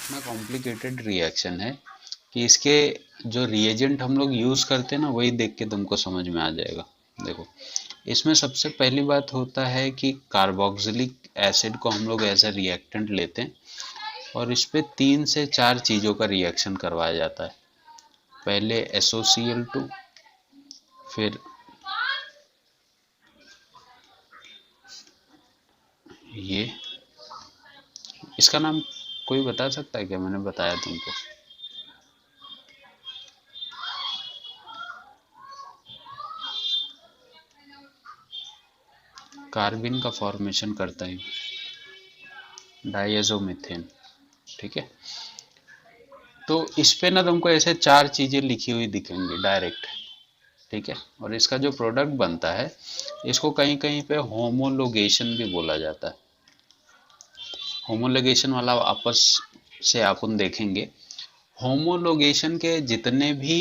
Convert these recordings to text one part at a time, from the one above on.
इतना complicated reaction है कि इसके जो रिएजेंट हम लोग यूज़ करते हैं ना, वही देख के तुमको समझ में आ जाएगा। देखो, इसमें सबसे पहली बात होता है कि कार्बोक्सिलिक एसिड को हम लोग एज ए रिएक्टेंट लेते हैं और इस पे 3 से 4 चीज़ों का रिएक्शन करवाया जाता है। पहले SOCl2, फिर ये, इसका नाम कोई बता सकता है क्या? मैंने बताया तुमको। कार्बिन का फॉर्मेशन करता है डायज़ोमीथेन। ठीक है, तो इस पे ना तुमको ऐसे 4 चीजें लिखी हुई दिखेंगी डायरेक्ट। ठीक है, और इसका जो प्रोडक्ट बनता है, इसको कहीं कहीं पे होमोलोगेशन भी बोला जाता है। होमोलोगेशन वाला आपस से अपन देखेंगे। होमोलोगेशन के जितने भी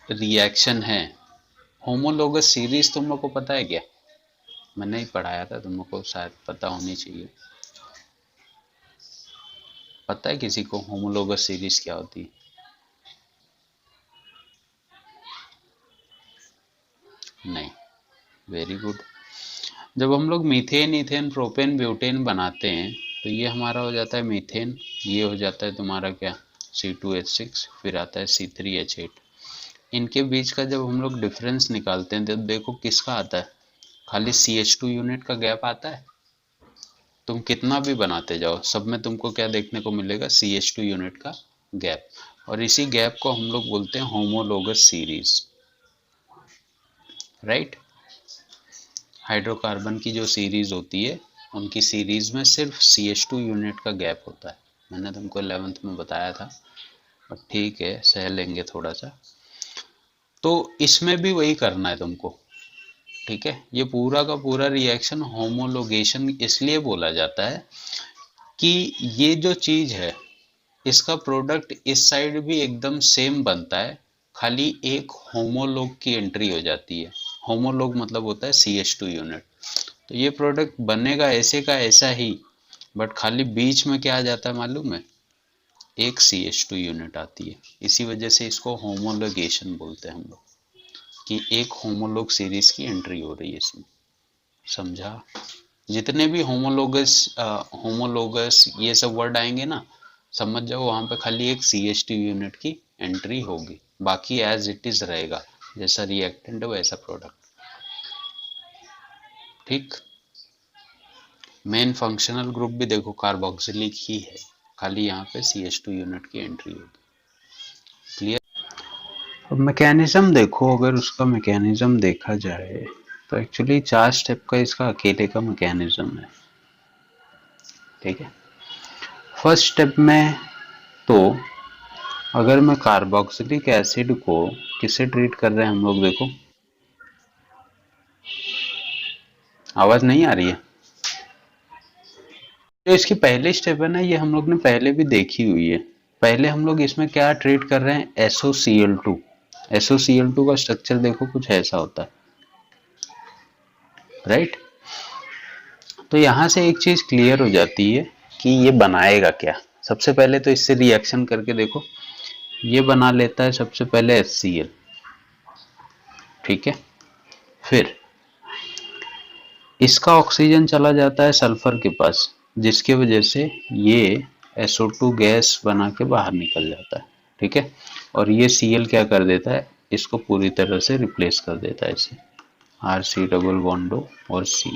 रिएक्शन हैं, होमोलोगस सीरीज तुम लोग को पता है क्या? मैंने ही पढ़ाया था, तुम लोग को शायद पता होनी चाहिए। पता है किसी को होमोलोगस सीरीज क्या होती है? नहीं, वेरी गुड। जब हम लोग मीथेन, इथेन, प्रोपेन, ब्यूटेन बनाते हैं, तो ये हमारा हो जाता है मीथेन। ये हो जाता है तुम्हारा क्या, C2H6, फिर आता है C3H8। इनके बीच का जब हम लोग डिफरेंस निकालते हैं तो देखो किसका आता है, खाली CH2 यूनिट का गैप आता है। तुम कितना भी बनाते जाओ, सब में तुमको क्या देखने को मिलेगा, CH2 यूनिट का गैप। और इसी गैप को हम लोग बोलते हैं होमोलोगस सीरीज। राइट, हाइड्रोकार्बन की जो सीरीज होती है, उनकी सीरीज में सिर्फ CH2 यूनिट का गैप होता है। मैंने तुमको 11th में बताया था, और ठीक है, सह लेंगे थोड़ा सा। तो इसमें भी वही करना है तुमको। ठीक है, ये पूरा का पूरा रिएक्शन होमोलोगेशन इसलिए बोला जाता है कि ये जो चीज है, इसका प्रोडक्ट इस साइड भी एकदम सेम बनता है, खाली एक होमोलोग की एंट्री हो जाती है। होमोलोग मतलब होता है CH2 यूनिट। तो ये प्रोडक्ट बनेगा ऐसे का ऐसा ही, बट खाली बीच में क्या आ जाता है मालूम है, एक CH2 यूनिट आती है। इसी वजह से इसको होमोलोगेशन बोलते हैं हम लोग, कि एक होमोलोग सीरीज की एंट्री हो रही है इसमें। समझा? जितने भी होमोलोगस ये सब वर्ड आएंगे ना, समझ जाओ वहां पे खाली एक CH2 यूनिट की एंट्री होगी, बाकी एज इट इज रहेगा, जैसा रिएक्टेंट है वैसा प्रोडक्ट। ठीक, मेन फंक्शनल ग्रुप भी देखो कार्बोक्सिलिक ही है, खाली यहाँ पे CH2 यूनिट की एंट्री होगी। क्लियर? अब मैकेनिज्म देखो, अगर उसका मैकेनिज्म देखा जाए तो एक्चुअली 4 स्टेप का इसका अकेले का मैकेनिज्म है। ठीक है, फर्स्ट स्टेप में तो अगर मैं कार्बोक्सिलिक एसिड को किससे ट्रीट कर रहे हैं हम लोग, देखो आवाज नहीं आ रही है। जो इसकी पहली स्टेप है ना, ये हम लोग ने पहले भी देखी हुई है। पहले हम लोग इसमें क्या ट्रीट कर रहे हैं, SOCl2। SOCl2 का स्ट्रक्चर देखो कुछ ऐसा होता है। राइट, तो यहां से एक चीज क्लियर हो जाती है कि ये बनाएगा क्या। सबसे पहले तो इससे रिएक्शन करके देखो, ये बना लेता है सबसे पहले HCl। ठीक है, फिर इसका ऑक्सीजन चला जाता है सल्फर के पास, जिसकी वजह से ये SO2 गैस बना के बाहर निकल जाता है। ठीक है, और ये Cl क्या कर देता है, इसको पूरी तरह से रिप्लेस कर देता है, इसे RC डबल बॉन्ड O और C,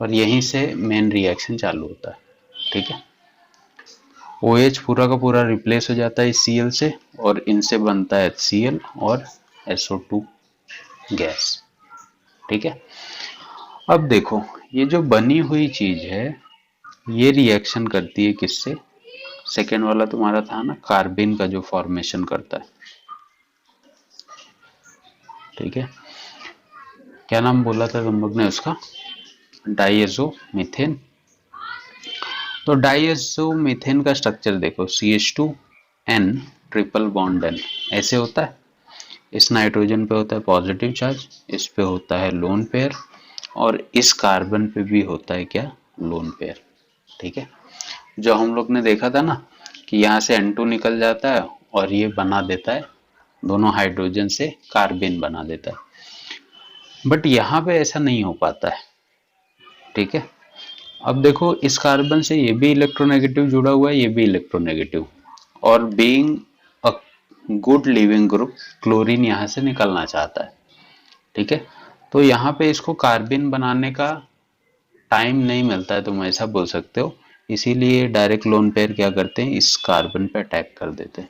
और यहीं से मेन रिएक्शन चालू होता है। ठीक है, OH पूरा का पूरा रिप्लेस हो जाता है इस Cl से, और इनसे बनता है HCl और SO2 गैस। ठीक है, अब देखो ये जो बनी हुई चीज है, ये रिएक्शन करती है किससे, सेकेंड वाला तुम्हारा था ना, कार्बिन का जो फॉर्मेशन करता है। ठीक है, क्या नाम बोला था तुम लोग ने उसका, डाइएजो मीथेन। तो डाइएजो मीथेन का स्ट्रक्चर देखो, CH2N ट्रिपल बॉन्ड N ऐसे होता है। इस नाइट्रोजन पे होता है पॉजिटिव चार्ज, इस पे होता है लोन पेयर, और इस कार्बन पे भी होता है क्या, लोन पेयर। ठीक है, जो हम लोग ने देखा था ना कि यहाँ से N2 निकल जाता है और ये बना देता है, दोनों हाइड्रोजन से कार्बन बना देता है। बट यहाँ पे ऐसा नहीं हो पाता है, ठीक है। अब देखो इस कार्बन से ये भी इलेक्ट्रोनेगेटिव जुड़ा हुआ है, ये भी इलेक्ट्रोनेगेटिव, और being a good leaving group chlorine यहाँ से निकलना चाहता है, ठीक है। तो यहाँ पे इसको कार्बन बनाने का टाइम नहीं मिलता है, तुम ऐसा बोल सकते हो। इसीलिए डायरेक्ट लोन पेयर क्या करते हैं, इस कार्बन पे अटैक कर देते हैं,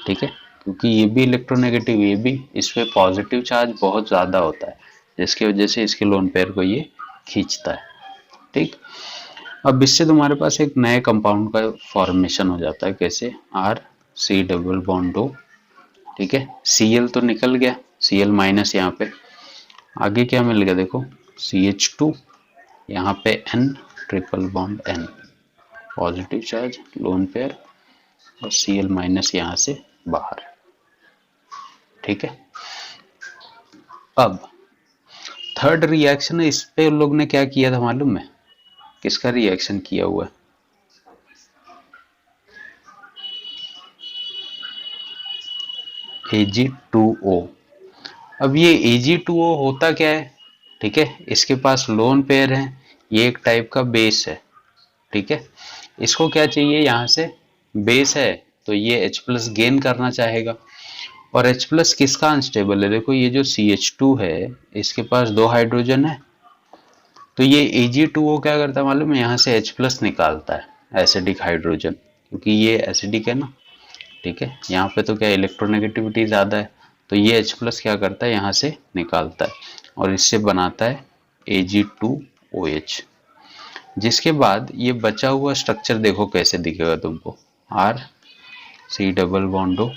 ठीक है। क्योंकि ये भी इलेक्ट्रोनेगेटिव, ये भी, इस पे पॉजिटिव चार्ज बहुत ज़्यादा होता है, जिसकी वजह से इसके लोन पेयर को ये खींचता है, ठीक। अब इससे तुम्हारे पास एक नए कंपाउंड का फॉर्मेशन हो जाता है, कैसे, R C double bond O, ठीक है। Cl तो निकल गया, Cl माइनस, यहाँ पे आगे क्या मिल गया देखो, CH2, यहाँ पे N triple bond N, positive charge loan pair, और Cl माइनस यहाँ से बाहर, ठीक है। अब थर्ड रिएक्शन है, इस पे उन लोग ने क्या किया था मालूम है, किसका रिएक्शन किया हुआ है, Ag2O। अब ये Ag2O होता क्या है, ठीक है, इसके पास लोन पेयर है, ये एक टाइप का बेस है, ठीक है। इसको क्या चाहिए, यहाँ से बेस है तो ये H प्लस गेन करना चाहेगा, और H प्लस किसका अनस्टेबल है, देखो ये जो CH2 है इसके पास 2 हाइड्रोजन है, तो ये Ag2O क्या करता है मालूम है, यहाँ से H प्लस निकालता है एसिडिक हाइड्रोजन, क्योंकि ये एसिडिक है ना, ठीक है। यहाँ पे तो क्या इलेक्ट्रोनेगेटिविटी ज़्यादा है, तो ये H प्लस क्या करता है, यहाँ से निकालता है और इससे बनाता है Ag2OH, जिसके बाद ये बचा हुआ स्ट्रक्चर देखो कैसे दिखेगा तुमको, R C double bond O,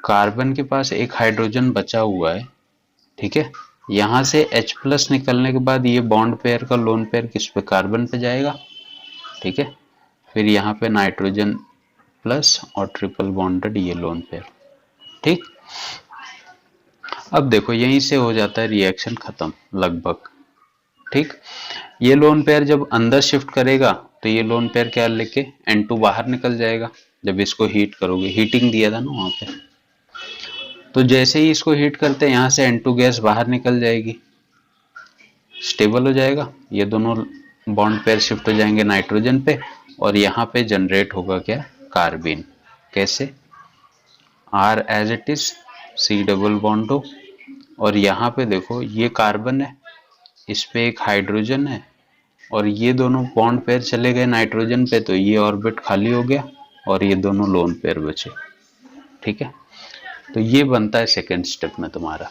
carbon के पास एक हाइड्रोजन बचा हुआ है, ठीक है। यहाँ से H प्लस निकलने के बाद ये बॉन्ड पेयर का लोन पेयर किस पे, कार्बन पे जाएगा, ठीक है। फिर यहाँ पे नाइट्रोजन प्लस और ट्रिपल बॉन्डेड ये लोन पेयर, ठीक। अब देखो यहीं से हो जाता है रिएक्शन खत्म लगभग, ठीक। ये लोन पेयर जब अंदर शिफ्ट करेगा तो ये लोन पेयर क्या लेके N2 बाहर निकल जाएगा, जब इसको हीट करोगे, हीटिंग दिया था ना वहां पे, तो जैसे ही इसको हीट करते हैं यहाँ से N2 गैस बाहर निकल जाएगी, स्टेबल हो जाएगा, ये दोनों बॉन्ड पेयर शिफ्ट हो जाएंगे नाइट्रोजन पे, और यहाँ पे जनरेट होगा क्या, कार्बन, कैसे, R as it is C double bond O, और यहाँ पे देखो ये कार्बन है, इस पे एक हाइड्रोजन है, और ये दोनों बॉन्ड पेयर चले गए नाइट्रोजन पे, तो ये ऑर्बिट खाली हो गया और ये दोनों लोन पेयर बचे, ठीक है। तो ये बनता है सेकेंड स्टेप में तुम्हारा,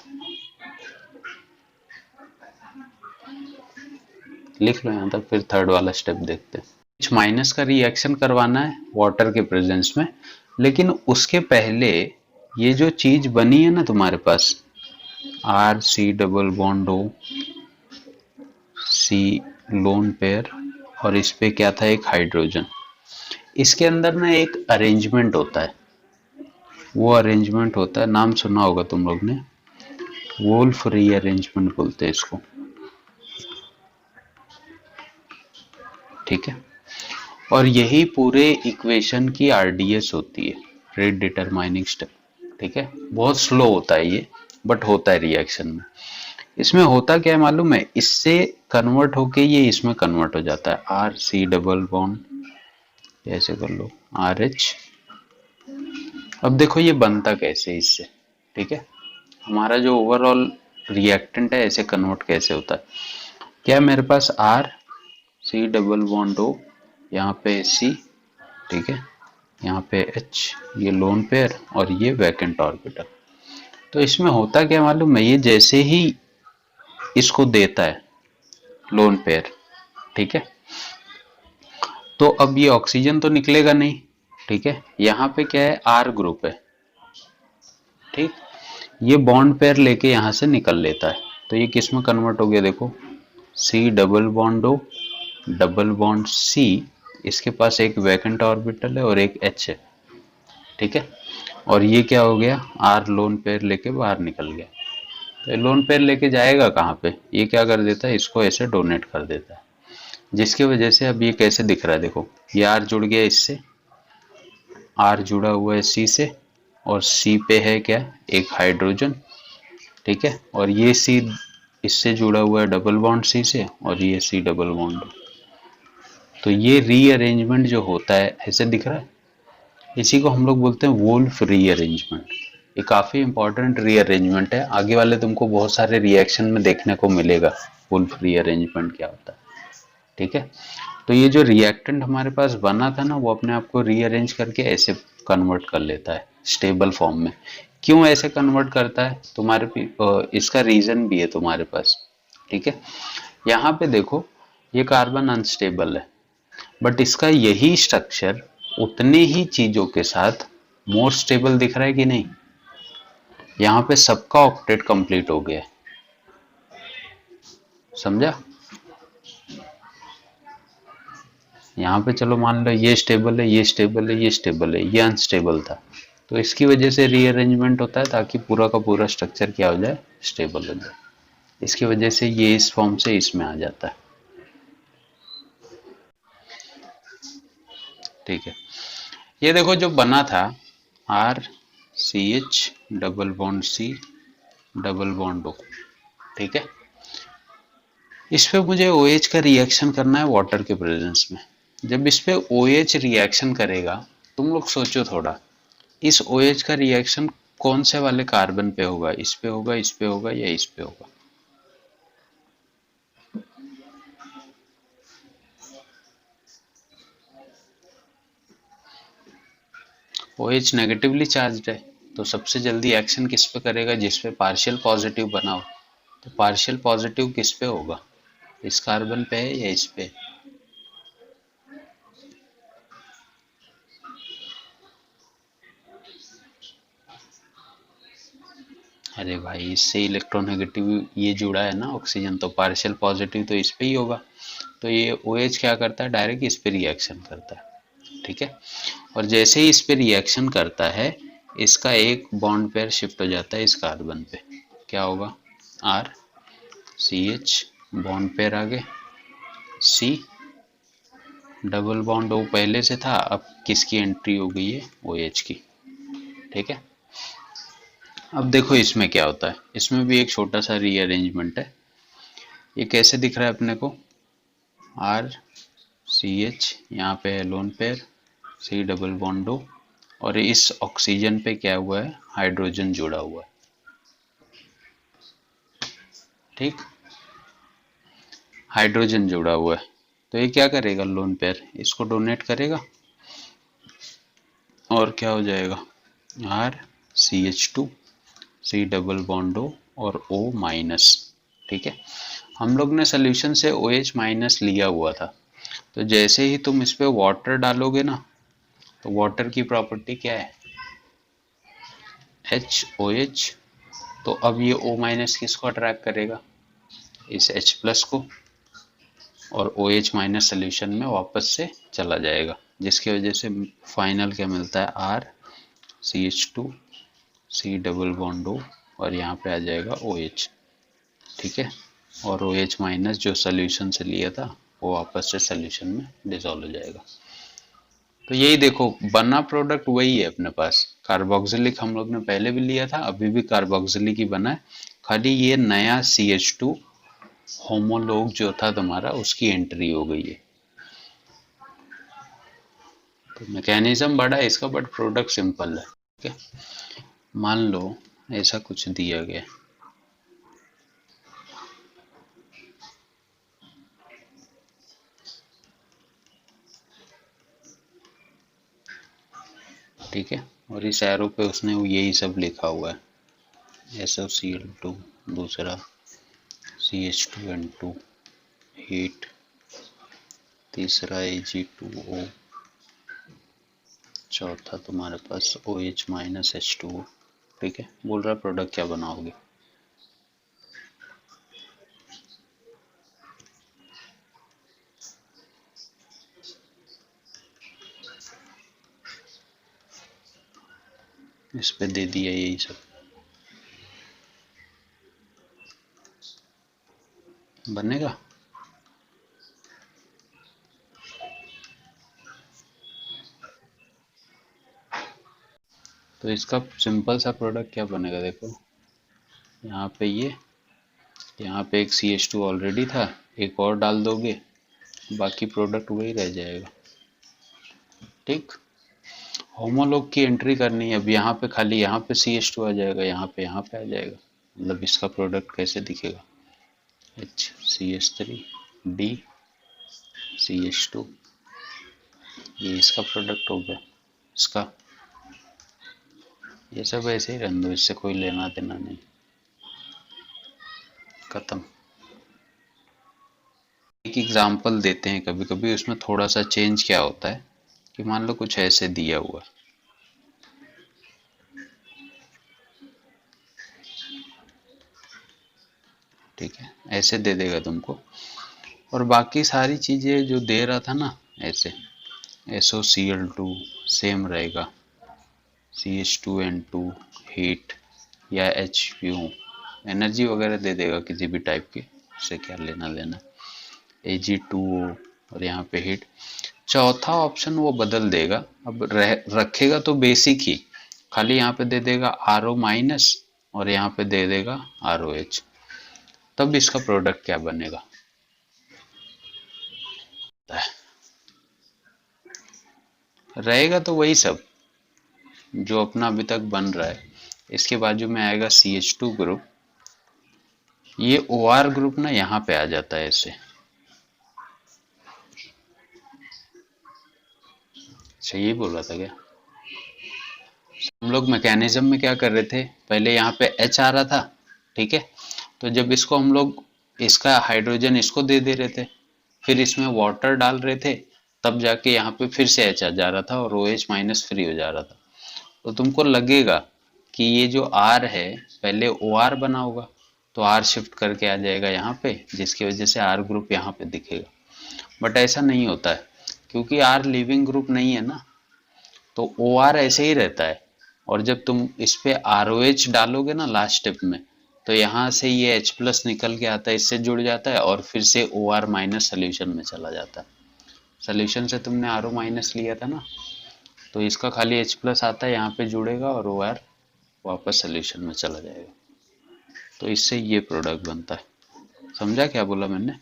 लिख लो यहाँ तक, फिर थर्ड वाला स्टेप देखते हैं। H माइनस का रिएक्शन करवाना है वाटर के प्रेजेंस में, लेकिन उसके पहले ये जो चीज बनी है ना तुम्हारे पास, R C double bond O, C lone pair, और इस पे क्या था, एक हाइड्रोजन, इसके अंदर ना एक अरेंजमेंट होता है, वो अरेंजमेंट होता है, नाम सुना होगा तुम लोग ने, वोल्फ रीअरेंजमेंट बोलते हैं इसको, ठीक है। और यही पूरे इक्वेशन की RDS होती है, रेट डिटरमाइनिंग स्टेप, ठीक है। बहुत स्लो होता है ये, बट होता है रिएक्शन में। इसमें होता क्या है मालूम है, इससे कन्वर्ट होके ये इसमें कन्वर्ट हो जाता है, आर सी डबल बॉन्ड, ऐसे कर लो RH। अब देखो ये बनता कैसे इससे, ठीक है, हमारा जो ओवरऑल रिएक्टेंट है ऐसे कन्वर्ट कैसे होता है, क्या मेरे पास R C double bond O, यहाँ पे C, ठीक है, यहाँ पे H, ये लोन पेयर, और ये वैकेंट ऑर्बिटल। तो इसमें होता क्या मालूम है, ये जैसे ही इसको देता है लोन पेयर, ठीक है, तो अब ये ऑक्सीजन तो निकलेगा नहीं, ठीक है, यहाँ पे क्या है, R ग्रुप है, ठीक, ये बॉन्ड पेयर लेके यहाँ से निकल लेता है, तो ये किस में कन्वर्ट हो गया देखो, C double bond O double bond C, इसके पास एक वैकेंट ऑर्बिटल है और एक H है, ठीक है, और ये क्या हो गया, R लोन पेयर लेके बाहर निकल गया, तो लोन पेयर लेके जाएगा कहाँ पे, ये क्या कर देता है, इसको ऐसे डोनेट कर देता है, जिसकी वजह से अब ये कैसे दिख रहा है, देखो ये आर जुड़ गया इससे, आर जुड़ा हुआ है सी से, और सी पे है क्या, एक हाइड्रोजन, ठीक है, और ये सी इससे जुड़ा हुआ है डबल बॉन्ड सी से, और ये सी डबल बॉन्ड। तो ये रीअरेंजमेंट जो होता है ऐसे दिख रहा है, इसी को हम लोग बोलते हैं वुल्फ रीअरेंजमेंट। ये काफी इंपॉर्टेंट रीअरेंजमेंट है, आगे वाले तुमको बहुत सारे रिएक्शन में देखने को मिलेगा वुल्फ रीअरेंजमेंट क्या होता है, ठीक है। तो ये जो रिएक्टेंट हमारे पास बना था ना, वो अपने आप को रीअरेंज करके ऐसे कन्वर्ट कर लेता है स्टेबल फॉर्म में। क्यों ऐसे कन्वर्ट करता है तुम्हारे इसका रीजन भी है तुम्हारे पास, ठीक है। यहाँ पे देखो ये कार्बन अनस्टेबल है, बट इसका यही स्ट्रक्चर उतने ही चीजों के साथ मोर स्टेबल दिख रहा है कि नहीं। यहाँ पे सबका ऑक्टेट कंप्लीट हो गया है, समझा। यहाँ पे चलो मान लो ये स्टेबल है, ये स्टेबल है, ये स्टेबल है, ये अनस्टेबल था, तो इसकी वजह से रीअरेंजमेंट होता है ताकि पूरा का पूरा स्ट्रक्चर क्या हो जाए, स्टेबल हो जाए। इसकी वजह से ये इस फॉर्म से इसमें आ जाता है, ठीक है। ये देखो जो बना था R C H double bond C double bond O, ठीक है। इस पे मुझे OH का रिएक्शन करना है वाटर के प्रेजेंस में। जब इस पे OH रिएक्शन करेगा, तुम लोग सोचो थोड़ा, इस OH का रिएक्शन कौन से वाले कार्बन पे होगा, इस पे होगा, इस पे होगा, या इस पे होगा। OH नेगेटिवली चार्ज है, तो सबसे जल्दी एक्शन किस पे करेगा, जिस पे पार्शियल पॉजिटिव बना हो। तो पार्शियल पॉजिटिव किस पे होगा, इस कार्बन पे है या इस पे। अरे भाई इससे इलेक्ट्रोनेगेटिव ये जुड़ा है ना ऑक्सीजन, तो पार्शियल पॉजिटिव तो इस पे ही होगा। तो ये OH क्या करता है, डायरेक्ट इस पे रिएक्शन करता है, ठीक है। और जैसे ही इस पे रिएक्शन करता है, इसका एक बॉन्ड पेयर शिफ्ट हो जाता है इस कार्बन पे, क्या होगा, R C H bond pair आगे, सी डबल बॉन्ड ओ पहले से था, अब किसकी एंट्री हो गई है, OH की, ठीक है। अब देखो इसमें क्या होता है, इसमें भी एक छोटा सा रीअरेंजमेंट है। ये कैसे दिख रहा है अपने को, आर सी एच यहाँ पे है lone pair, C double bond O, और इस ऑक्सीजन पे क्या हुआ है, हाइड्रोजन जुड़ा हुआ है, ठीक, हाइड्रोजन जुड़ा हुआ है। तो ये क्या करेगा, लोन पेयर इसको डोनेट करेगा, और क्या हो जाएगा, R C H two C double bond O और O माइनस, ठीक है। हम लोग ने सोल्यूशन से OH माइनस लिया हुआ था, तो जैसे ही तुम इस पे वाटर डालोगे ना, तो वाटर की प्रॉपर्टी क्या है, HOH। तो अब ये O माइनस किसको अट्रैक्ट करेगा, इस H प्लस को, और OH माइनस सोल्यूशन में वापस से चला जाएगा, जिसकी वजह से फाइनल क्या मिलता है, R C H two C double bond O, और यहाँ पे आ जाएगा OH, ठीक है। और OH माइनस जो सोल्यूशन से लिया था वो वापस से सोल्यूशन में डिसॉल्व हो जाएगा। तो यही देखो बना प्रोडक्ट वही है अपने पास, कार्बोक्सिलिक हम लोग ने पहले भी लिया था, अभी भी कार्बोक्सिलिक ही बना है, खाली ये नया CH2 होमोलोग जो था तुम्हारा उसकी एंट्री हो गई है। तो मैकेनिज्म बड़ा है इसका, बट प्रोडक्ट सिंपल है, ठीक है। मान लो ऐसा कुछ दिया गया, ठीक है, और इस एरो पे उसने यही सब लिखा हुआ है, SOCl2, दूसरा CH2N2 हीट, तीसरा Ag2O, चौथा तुम्हारे पास OH माइनस H2O, ठीक है। बोल रहा प्रोडक्ट क्या बनाओगे, इस पे दे दिया यही सब बनेगा। तो इसका सिंपल सा प्रोडक्ट क्या बनेगा, देखो यहाँ पे यहाँ पे एक CH2 ऑलरेडी था, एक और डाल दोगे, बाकी प्रोडक्ट वही रह जाएगा। ठीक, होमोलॉग की एंट्री करनी है। अब यहाँ पे खाली यहाँ पे CH2 आ जाएगा, यहाँ पे आ जाएगा, मतलब इसका प्रोडक्ट कैसे दिखेगा, HCH3 D CH2, ये इसका प्रोडक्ट हो गया। इसका ये सब ऐसे ही रहने दो, इससे कोई लेना देना नहीं, खत्म। एक एग्जांपल देते हैं, कभी कभी उसमें थोड़ा सा चेंज क्या होता है कि मान लो कुछ ऐसे दिया हुआ, ठीक है, ऐसे दे देगा तुमको, और बाकी सारी चीजें जो दे रहा था ना ऐसे, SOCl2 सेम रहेगा, CH2N2 हीट, या HU एनर्जी वगैरह दे देगा किसी भी टाइप की, उससे क्या लेना देना, Ag2O, और यहाँ पे हीट। चौथा ऑप्शन वो बदल देगा, अब रखेगा तो बेसिक ही, खाली यहाँ पे दे देगा RO माइनस और यहाँ पे दे देगा ROH। तब इसका प्रोडक्ट क्या बनेगा, रहेगा तो वही सब जो अपना अभी तक बन रहा है। इसके बाजू में आएगा CH2 ग्रुप, ये OR ग्रुप ना यहाँ पे आ जाता है ऐसे। अच्छा, ये बोल रहा था क्या, हम लोग मैकेनिज्म में क्या कर रहे थे, पहले यहाँ पे H आ रहा था, ठीक है, तो जब इसको हम लोग इसका हाइड्रोजन इसको दे दे रहे थे, फिर इसमें वाटर डाल रहे थे, तब जाके यहाँ पे फिर से H आ जा रहा था और OH माइनस फ्री हो जा रहा था। तो तुमको लगेगा कि ये जो R है पहले OR बना होगा, तो R शिफ्ट करके आ जाएगा यहाँ पे, जिसकी वजह से R ग्रुप यहाँ पे दिखेगा। बट ऐसा नहीं होता है, क्योंकि R लिविंग ग्रुप नहीं है ना, तो OR ऐसे ही रहता है। और जब तुम इस पे ROH डालोगे ना लास्ट स्टेप में, तो यहाँ से ये H प्लस निकल के आता है, इससे जुड़ जाता है और फिर से OR माइनस सोल्यूशन में चला जाता है। सोल्यूशन से तुमने RO माइनस लिया था ना, तो इसका खाली H प्लस आता है, यहाँ पे जुड़ेगा और OR वापस सोल्यूशन में चला जाएगा। तो इससे ये प्रोडक्ट बनता है। समझा क्या बोला मैंने,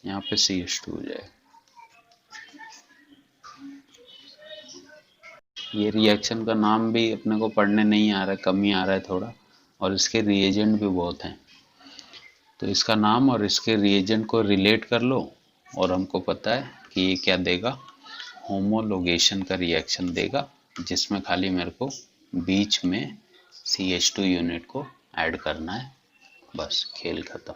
यहाँ पे CH2 हो जाएगा। ये रिएक्शन का नाम भी अपने को पढ़ने नहीं आ रहा है, कम ही आ रहा है थोड़ा, और इसके रिएजेंट भी बहुत हैं, तो इसका नाम और इसके रिएजेंट को रिलेट कर लो, और हमको पता है कि ये क्या देगा, होमोलोगेशन का रिएक्शन देगा, जिसमें खाली मेरे को बीच में CH2 यूनिट को ऐड करना है, बस खेल खत्म।